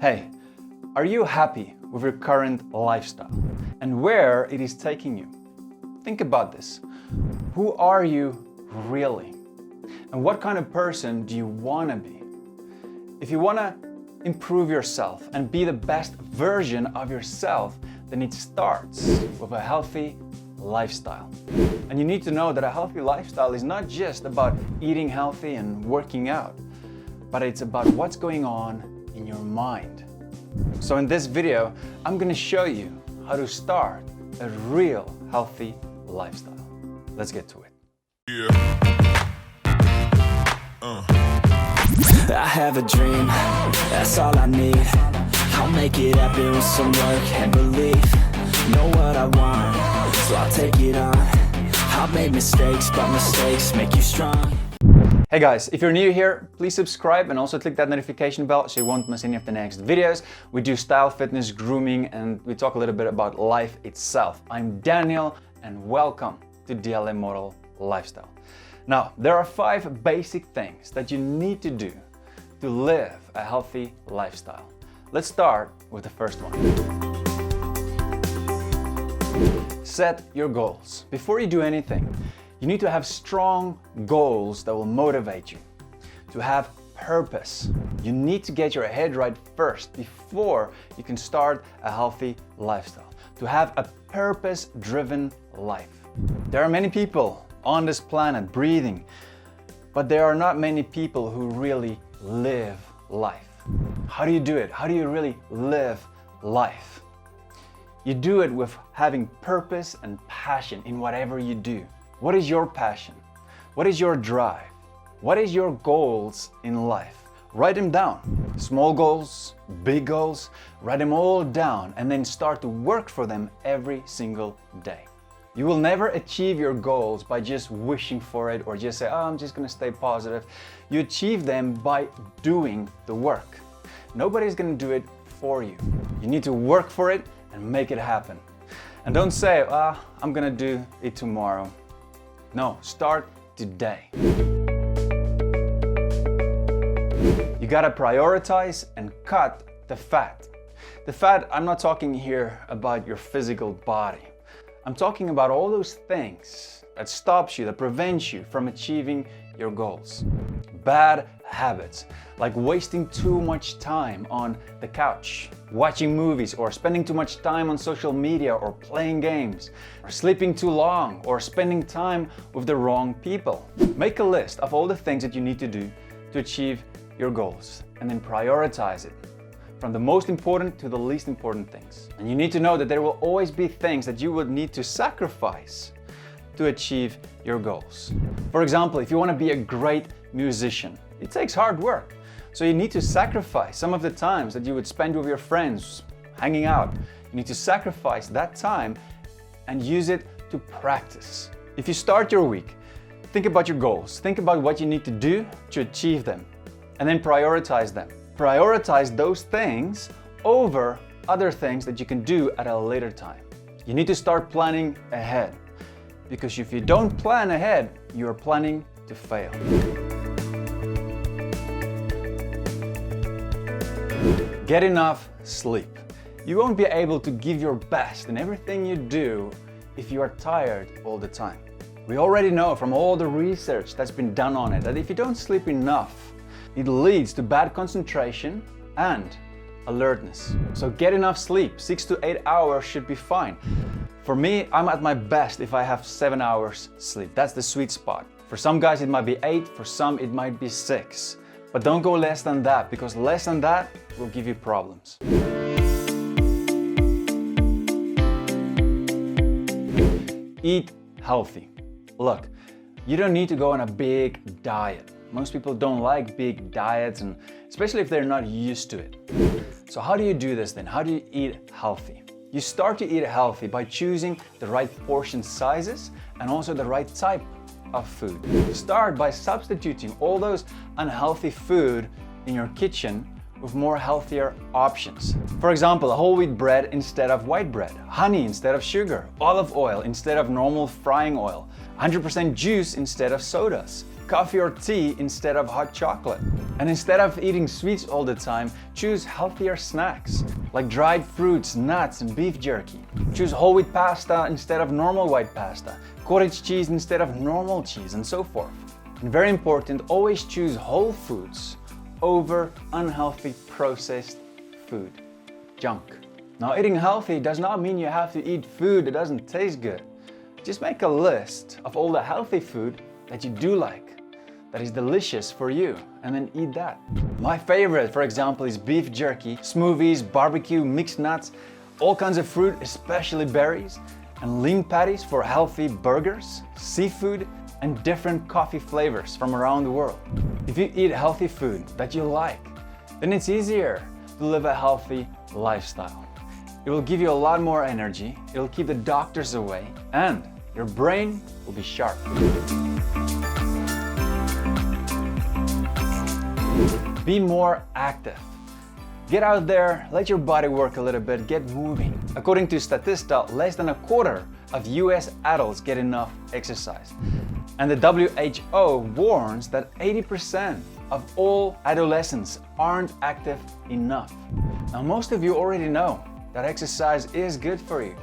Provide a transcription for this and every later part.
Hey, are you happy with your current lifestyle and where it is taking you? Think about this. Who are you really? And what kind of person do you want to be? If you want to improve yourself and be the best version of yourself, then it starts with a healthy lifestyle. And you need to know that a healthy lifestyle is not just about eating healthy and working out, but it's about what's going on in your mind. So in this video, I'm going to show you how to start a real healthy lifestyle. Let's get to it. I have a dream, that's all I need. I'll make it happen with some work and belief. Know what I want, so I'll take it on. I've made mistakes, but mistakes make you strong. Hey guys, if you're new here, please subscribe and also click that notification bell so you won't miss any of the next videos. We do style, fitness, grooming, and we talk a little bit about life itself. I'm Daniel and welcome to DLM Model Lifestyle. Now, there are 5 basic things that you need to do to live a healthy lifestyle. Let's start with the first one. Set your goals. Before you do anything, you need to have strong goals that will motivate you. To have purpose, you need to get your head right first before you can start a healthy lifestyle. To have a purpose-driven life. There are many people on this planet breathing, but there are not many people who really live life. How do you do it? How do you really live life? You do it with having purpose and passion in whatever you do. What is your passion? What is your drive? What is your goals in life? Write them down. Small goals, big goals, write them all down and then start to work for them every single day. You will never achieve your goals by just wishing for it or just say, oh, I'm just gonna stay positive. You achieve them by doing the work. Nobody's gonna do it for you. You need to work for it and make it happen. And don't say, I'm gonna do it tomorrow. No, start today. You gotta prioritize and cut the fat. The fat, I'm not talking here about your physical body. I'm talking about all those things that stops you, that prevents you from achieving your goals. Bad habits, like wasting too much time on the couch, watching movies, or spending too much time on social media or playing games, or sleeping too long, or spending time with the wrong people. Make a list of all the things that you need to do to achieve your goals, and then prioritize it from the most important to the least important things. And you need to know that there will always be things that you would need to sacrifice to achieve your goals. For example, if you want to be a great musician, it takes hard work. So you need to sacrifice some of the times that you would spend with your friends, hanging out. You need to sacrifice that time and use it to practice. If you start your week, think about your goals. Think about what you need to do to achieve them, and then prioritize them. Prioritize those things over other things that you can do at a later time. You need to start planning ahead, because if you don't plan ahead, you're planning to fail. Get enough sleep. You won't be able to give your best in everything you do if you are tired all the time. We already know from all the research that's been done on it that if you don't sleep enough, it leads to bad concentration and alertness. So get enough sleep. 6 to 8 hours should be fine. For me, I'm at my best if I have 7 hours sleep. That's the sweet spot. For some guys it might be 8, for some it might be 6. But don't go less than that, because less than that will give you problems. Eat healthy. Look, you don't need to go on a big diet. Most people don't like big diets, and especially if they're not used to it. So how do you do this then? How do you eat healthy? You start to eat healthy by choosing the right portion sizes and also the right type of food. Start by substituting all those unhealthy food in your kitchen with more healthier options. For example, a whole wheat bread instead of white bread, honey instead of sugar, olive oil instead of normal frying oil, 100% juice instead of sodas, coffee or tea instead of hot chocolate. And instead of eating sweets all the time, choose healthier snacks like dried fruits, nuts, and beef jerky. Choose whole wheat pasta instead of normal white pasta, cottage cheese instead of normal cheese, and so forth. And very important, always choose whole foods over unhealthy processed food, junk. Now, eating healthy does not mean you have to eat food that doesn't taste good. Just make a list of all the healthy food that you do like, that is delicious for you, and then eat that. My favorite, for example, is beef jerky, smoothies, barbecue, mixed nuts, all kinds of fruit, especially berries, and lean patties for healthy burgers, seafood, and different coffee flavors from around the world. If you eat healthy food that you like, then it's easier to live a healthy lifestyle. It will give you a lot more energy, it'll keep the doctors away, and your brain will be sharp. Be more active. Get out there, let your body work a little bit, get moving. According to Statista, less than a quarter of US adults get enough exercise. And the WHO warns that 80% of all adolescents aren't active enough. Now, most of you already know that exercise is good for you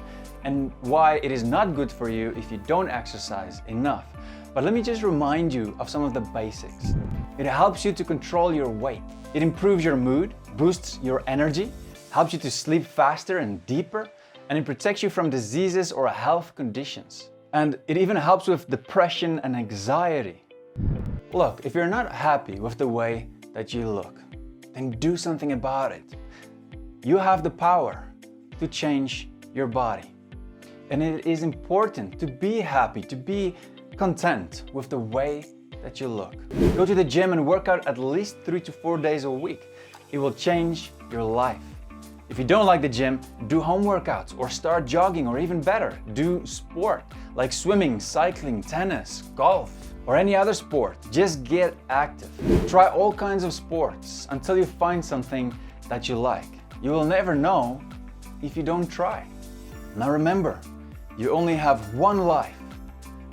and why it is not good for you if you don't exercise enough. But let me just remind you of some of the basics. It helps you to control your weight. It improves your mood, boosts your energy, helps you to sleep faster and deeper, and it protects you from diseases or health conditions. And it even helps with depression and anxiety. Look, if you're not happy with the way that you look, then do something about it. You have the power to change your body. And it is important to be happy, to be content with the way that you look. Go to the gym and work out at least 3 to 4 days a week. It will change your life. If you don't like the gym, do home workouts or start jogging, or even better, do sport like swimming, cycling, tennis, golf, or any other sport. Just get active. Try all kinds of sports until you find something that you like. You will never know if you don't try. Now remember, you only have one life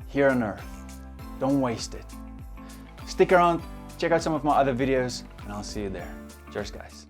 here on earth. Don't waste it. Stick around, check out some of my other videos, and I'll see you there. Cheers, guys.